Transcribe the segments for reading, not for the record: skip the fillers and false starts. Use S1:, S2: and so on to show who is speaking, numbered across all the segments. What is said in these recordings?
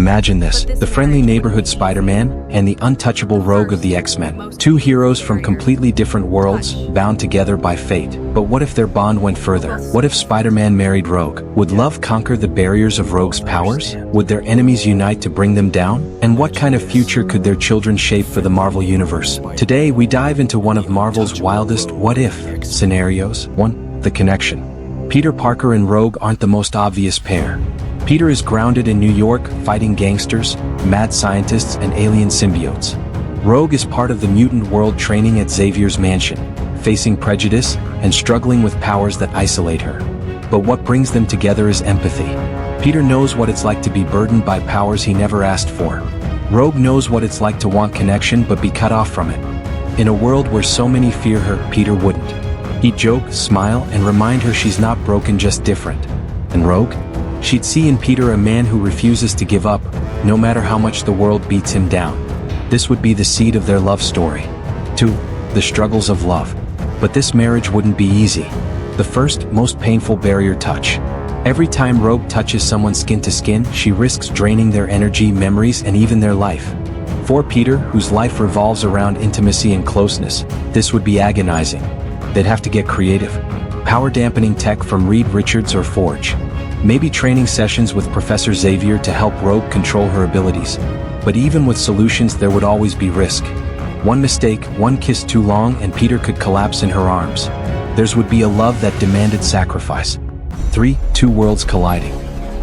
S1: Imagine this, the friendly neighborhood Spider-Man and the untouchable Rogue of the X-Men. Two heroes from completely different worlds, bound together by fate. But what if their bond went further? What if Spider-Man married Rogue? Would love conquer the barriers of Rogue's powers? Would their enemies unite to bring them down? And what kind of future could their children shape for the Marvel Universe? Today, we dive into one of Marvel's wildest what-if scenarios. 1. The connection. Peter Parker and Rogue aren't the most obvious pair. Peter is grounded in New York, fighting gangsters, mad scientists, and alien symbiotes. Rogue is part of the mutant world, training at Xavier's mansion, facing prejudice and struggling with powers that isolate her. But what brings them together is empathy. Peter knows what it's like to be burdened by powers he never asked for. Rogue knows what it's like to want connection but be cut off from it. In a world where so many fear her, Peter wouldn't. He'd joke, smile, and remind her she's not broken, just different. And Rogue? She'd see in Peter a man who refuses to give up, no matter how much the world beats him down. This would be the seed of their love story. 2. The struggles of love. But this marriage wouldn't be easy. The first, most painful barrier: touch. Every time Rogue touches someone skin to skin, she risks draining their energy, memories, and even their life. For Peter, whose life revolves around intimacy and closeness, this would be agonizing. They'd have to get creative. Power-dampening tech from Reed Richards or Forge. Maybe training sessions with Professor Xavier to help Rogue control her abilities. But even with solutions, there would always be risk. One mistake, one kiss too long, and Peter could collapse in her arms. Theirs would be a love that demanded sacrifice. 3. Two worlds colliding.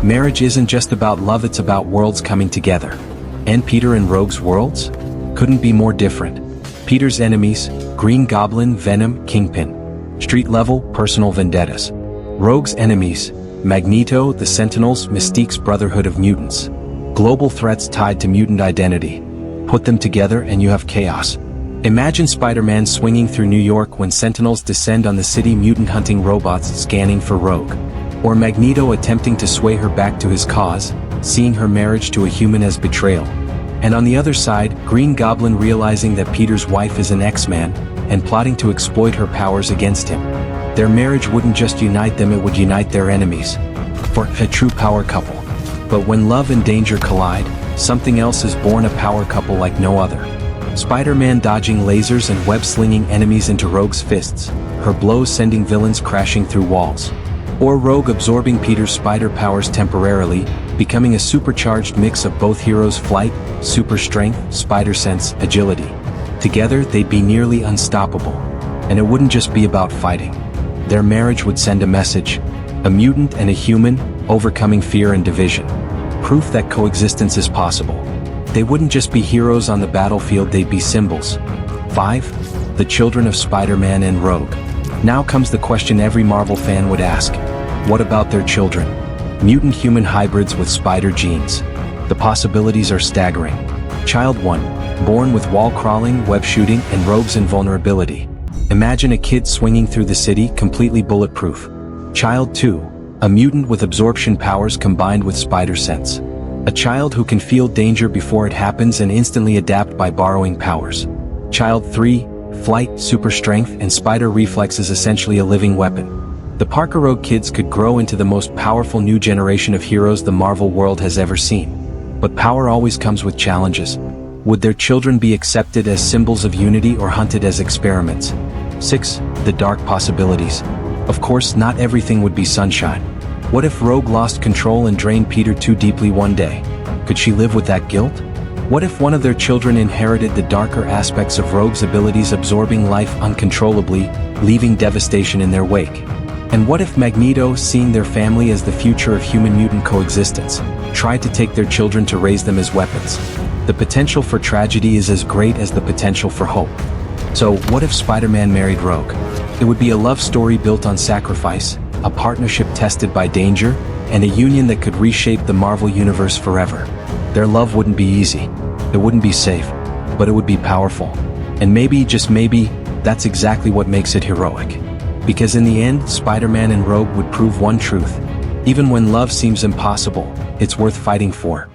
S1: Marriage isn't just about love, it's about worlds coming together. And Peter and Rogue's worlds? Couldn't be more different. Peter's enemies: Green Goblin, Venom, Kingpin. Street level, personal vendettas. Rogue's enemies: Magneto, the Sentinels, Mystique's Brotherhood of Mutants. Global threats tied to mutant identity. Put them together and you have chaos. Imagine Spider-Man swinging through New York when Sentinels descend on the city, mutant hunting robots scanning for Rogue. Or Magneto attempting to sway her back to his cause, seeing her marriage to a human as betrayal. And on the other side, Green Goblin realizing that Peter's wife is an X-Man and plotting to exploit her powers against him. Their marriage wouldn't just unite them, it would unite their enemies. For a true power couple. But when love and danger collide, something else is born: a power couple like no other. Spider-Man dodging lasers and web-slinging enemies into Rogue's fists, her blows sending villains crashing through walls. Or Rogue absorbing Peter's spider powers temporarily, becoming a supercharged mix of both heroes' flight, super strength, spider sense, agility. Together, they'd be nearly unstoppable. And it wouldn't just be about fighting. Their marriage would send a message: a mutant and a human, overcoming fear and division. Proof that coexistence is possible. They wouldn't just be heroes on the battlefield, they'd be symbols. 5. The children of Spider-Man and Rogue. Now comes the question every Marvel fan would ask. What about their children? Mutant-human hybrids with spider genes. The possibilities are staggering. Child 1. Born with wall-crawling, web-shooting, and Rogue's invulnerability. Imagine a kid swinging through the city, completely bulletproof. Child 2. A mutant with absorption powers combined with spider sense. A child who can feel danger before it happens and instantly adapt by borrowing powers. Child 3. Flight, super strength, and spider reflexes, essentially a living weapon. The Parker Rogue kids could grow into the most powerful new generation of heroes the Marvel world has ever seen. But power always comes with challenges. Would their children be accepted as symbols of unity or hunted as experiments? 6. The dark possibilities. Of course, not everything would be sunshine. What if Rogue lost control and drained Peter too deeply one day? Could she live with that guilt? What if one of their children inherited the darker aspects of Rogue's abilities, absorbing life uncontrollably, leaving devastation in their wake? And what if Magneto, seeing their family as the future of human-mutant coexistence, tried to take their children to raise them as weapons? The potential for tragedy is as great as the potential for hope. So, what if Spider-Man married Rogue? It would be a love story built on sacrifice, a partnership tested by danger, and a union that could reshape the Marvel Universe forever. Their love wouldn't be easy. It wouldn't be safe. But it would be powerful. And maybe, just maybe, that's exactly what makes it heroic. Because in the end, Spider-Man and Rogue would prove one truth. Even when love seems impossible, it's worth fighting for.